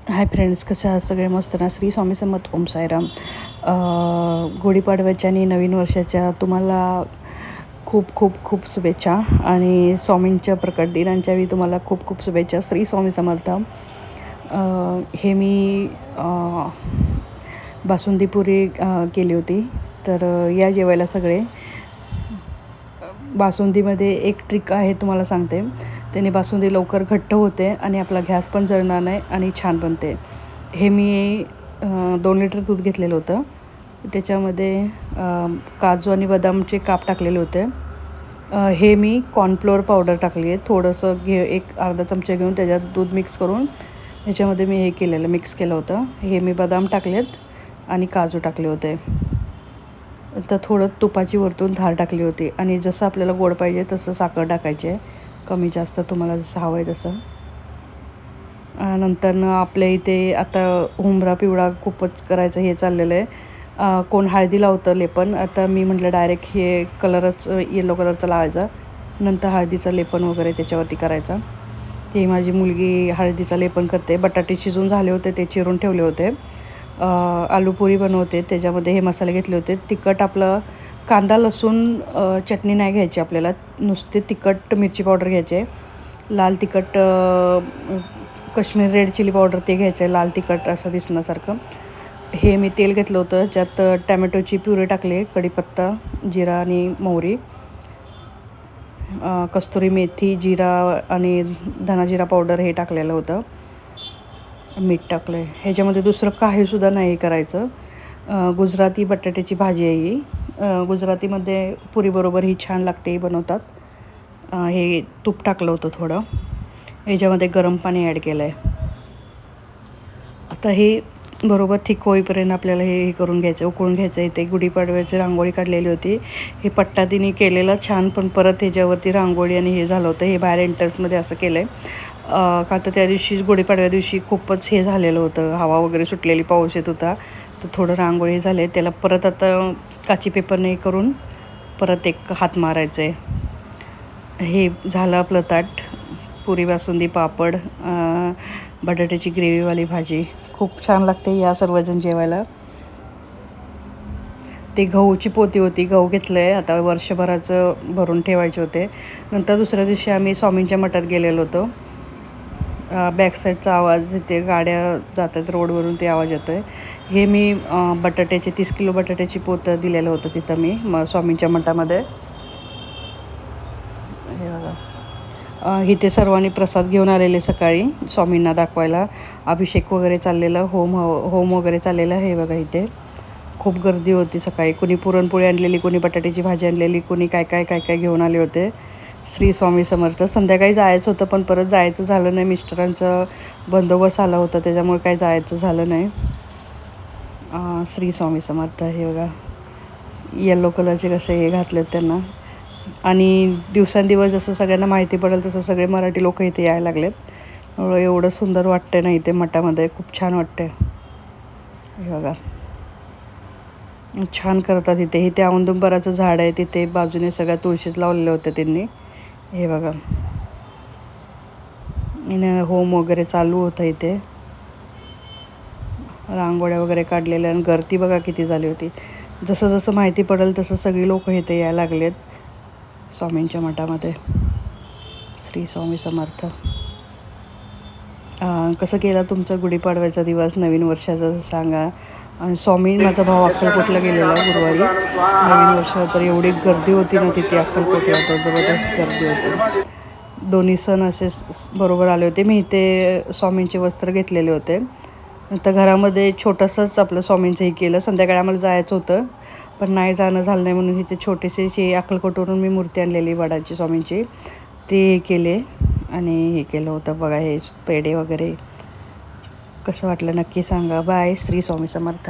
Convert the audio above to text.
Hi friends, कसे आहात सगळे? मस्त ना? श्री स्वामी समर्थ. ओम साईराम. गुढीपाडव्याच्या आणि नवीन वर्षाच्या तुम्हाला खूप खूप खूप शुभेच्छा आणि स्वामींच्या प्रकट दिनांच्याही तुम्हाला खूप खूप शुभेच्छा. श्री स्वामी समर्थ. हे मी बासुंदी पुरी केली होती, तर या जेवायला सगळे. बासुंदीमध्ये एक ट्रिक आहे, तुम्हाला सांगते. त्याने बासुंदी लवकर घट्ट होते आणि आपला गॅस पण जळणार नाही आणि छान बनते. हे मी 2 लिटर दूध घेतलेलं होतं. त्याच्यामध्ये काजू आणि बदामचे काप टाकलेले होते. हे मी कॉर्नफ्लोअर पावडर टाकली आहे. थोडंसं एक अर्धा चमचा घेऊन त्याच्यात दूध मिक्स करून ह्याच्यामध्ये मी हे मिक्स केलं होतं. हे मी बदाम टाकलेत आणि काजू टाकले होते. तर थोडं तुपाची वरतून धार टाकली होती आणि जसं आपल्याला गोड पाहिजे तसं साखर टाकायची आहे, कमी जास्त तुम्हाला जसं हवं आहे तसं. नंतर आपल्या इथे आता हुमरा पिवळा खूपच करायचं हे चाललेलं आहे. कोण हळदी लावतं लेपन, आता मी म्हटलं डायरेक्ट हे कलरच येलो कलरचा लावायचा, नंतर हळदीचं लेपन वगैरे त्याच्यावरती करायचा. ती माझी मुलगी हळदीचं लेपन करते. बटाटे शिजून झाले होते, ते चिरून ठेवले होते. आलू पुरी बनवते, त्याच्यामध्ये हे मसाले घेतले होते. तिखट आपलं कांदा लसूण चटणी नाही घ्यायची आपल्याला, नुसते तिखट मिरची पावडर घ्यायचे. लाल तिखट काश्मीर रेड चिली पावडर ते घ्यायचं आहे, लाल तिखट असं दिसण्यासारखं. हे मी तेल घेतलं होतं, ज्यात टॅमॅटोची प्युरी टाकली, कढीपत्ता, जिरा आणि मोहरी, कस्तुरी मेथी, जिरा आणि धना जिरा पावडर हे टाकलेलं होतं. मीठ टाकलं आहे. ह्याच्यामध्ये दुसरं काहीसुद्धा नाही करायचं. गुजराती बटाट्याची भाजी आहे ही. गुजरातीमध्ये पुरीबरोबर ही छान लागते, बनवतात. हे तूप टाकलं होतं थोडं. ह्याच्यामध्ये गरम पाणी ॲड केलं आहे. आता हे बरोबर ठीक होईपर्यंत आपल्याला हे करून घ्यायचं, उकळून घ्यायचं. इथे गुढीपाडव्याची रांगोळी काढलेली होती. हे पट्टा तिने केलेला छान, पण परत ह्याच्यावरती रांगोळी आणि हे झालं होतं. हे बाहेर एंट्रन्समध्ये असं केलं आहे. का तर त्या दिवशी गुढीपाडव्या दिवशी खूपच हे झालेलं होतं, हवा वगैरे सुटलेली, पाऊस येत होता, तर थोडं रांगोळी झाले. त्याला परत आता काची पेपरने करून परत एक हात मारायचं आहे. हे झालं आपलं ताट. पुरी, बासुंदी, पापड, बटाट्याची ग्रेव्हीवाली भाजी खूप छान लागते. या सर्वजण जेवायला. ते गहूची पोती होती, गहू घेतलं आहे आता, वर्षभराचं भरून ठेवायचे होते. नंतर दुसऱ्या दिवशी आम्ही स्वामींच्या मठात गेलेलो होतो. बॅकसाईडचा आवाज, इथे गाड्या जातात रोडवरून, ते आवाज येतो आहे. हे मी बटाट्याचे 30 किलो बटाट्याची पोतं दिलेलं होतं तिथं मी स्वामींच्या मठामध्ये. हे बघा, इथे सर्वांनी प्रसाद घेऊन आलेले सकाळी स्वामींना दाखवायला. अभिषेक वगैरे चाललेलं, होम वगैरे चाललेलं. हे बघा, इथे खूप गर्दी होती सकाळी. कोणी पुरणपोळी आणलेली, कोणी बटाट्याची भाजी आणलेली, कोणी काय काय काय काय घेऊन आले होते. श्री स्वामी समर्थ. संध्याकाळी जायचं होतं, पण परत जायचं झालं नाही. मिस्टरांचं बंदोबस्त आला होता, त्याच्यामुळे काही जायचं झालं नाही. श्री स्वामी समर्थ. हे बघा, येलो कलरचे कसे हे घातलेत त्यांना. आणि दिवसांदिवस जसं सगळ्यांना माहिती पडेल तसं सगळे मराठी लोक इथे यायला लागलेत. एवढं सुंदर वाटतं ना इथे मठामध्ये, खूप छान वाटते. हे बघा, छान करतात इथे. इथे औदुंबराचं झाड आहे, तिथे बाजूने सगळ्या तुळशीच लावलेल्या होत्या त्यांनी. हे बघा, होम वगैरे चालू होतं इथे. रांगोळ्या वगैरे काढलेल्या आणि गर्दी बघा किती झाली होती. जसं जसं माहिती पडेल तसं सगळी लोक इथे यायला लागलेत स्वामींच्या मठामध्ये. श्री स्वामी समर्थ. कसं केला तुमचा गुढीपाडव्याचा दिवस, नवीन वर्षाचा सांगा. आणि स्वामी, माझा भाऊ अक्कलकोटला गेलेला गुरुवारी नवीन वर्ष, तर एवढी गर्दी होती ना तिथे अक्कलकोटला, तर जबरदस्त गर्दी होती. दोन्ही सण असे बरोबर आले होते. मी इथे स्वामींचे वस्त्र घेतलेले होते. नंतर घरामध्ये छोटंसंच आपलं स्वामींचं हे केलं. संध्याकाळी आम्हाला जायचं होतं, पण नाही जाणं झालं नाही, म्हणून इथे छोटेसे अक्कलकोटवरून मी मूर्ती आणलेली वडाची स्वामींची, ते केले आणि हे केलं होतं. बघा, हे पेढे वगैरे. कसं वाटलं नक्की सांगा. बाय. श्री स्वामी समर्थ.